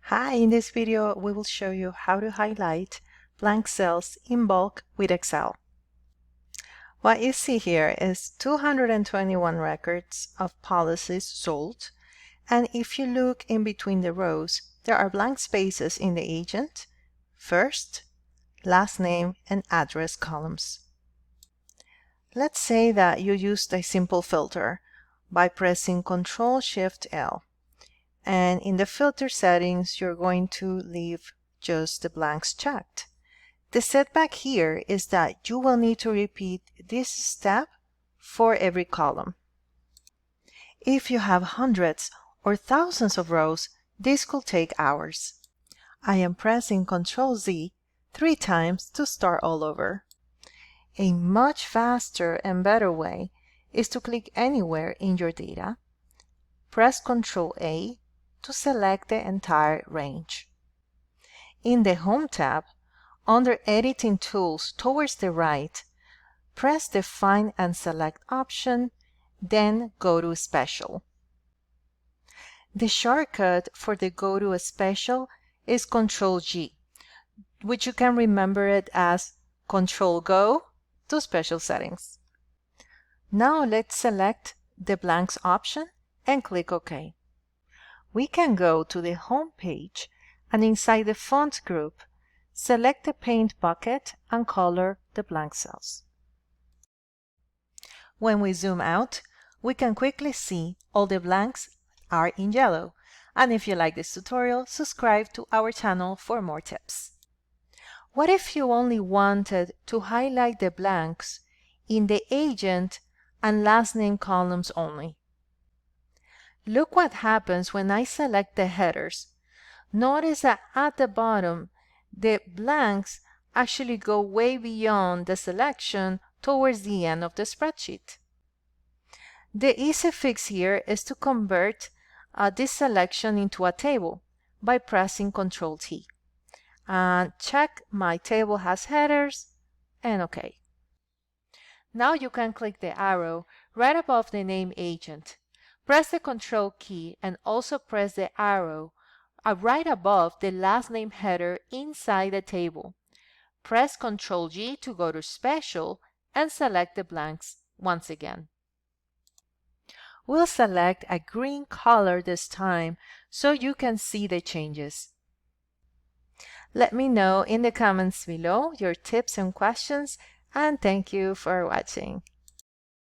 Hi, in this video we will show you how to highlight blank cells in bulk with Excel. What you see here is 221 records of policies sold, and if you look in between the rows, there are blank spaces in the agent, first, last name, and address columns. Let's say that you used a simple filter by pressing Ctrl-Shift-L. And in the filter settings, you're going to leave just the blanks checked. The setback here is that you will need to repeat this step for every column. If you have hundreds or thousands of rows, this could take hours. I am pressing Ctrl-Z 3 times to start all over. A much faster and better way is to click anywhere in your data, press Ctrl-A to select the entire range. In the Home tab, under Editing Tools towards the right, press the Find and Select option, then go to Special. The shortcut for the Go to Special is Ctrl-G, which you can remember it as Ctrl-Go to Special Settings. Now let's select the Blanks option and click OK. We can go to the Home page and inside the Font group, select the Paint bucket and color the blank cells. When we zoom out, we can quickly see all the blanks are in yellow. And if you like this tutorial, subscribe to our channel for more tips. What if you only wanted to highlight the blanks in the agent and last name columns only? Look what happens when I select the headers. Notice that at the bottom, the blanks actually go way beyond the selection towards the end of the spreadsheet. The easy fix here is to convert this selection into a table by pressing Ctrl-T. And check my table has headers and OK. Now you can click the arrow right above the name agent. Press the Control key and also press the arrow right above the last name header inside the table. Press Ctrl-G to go to Special and select the blanks once again. We'll select a green color this time so you can see the changes. Let me know in the comments below your tips and questions, and thank you for watching.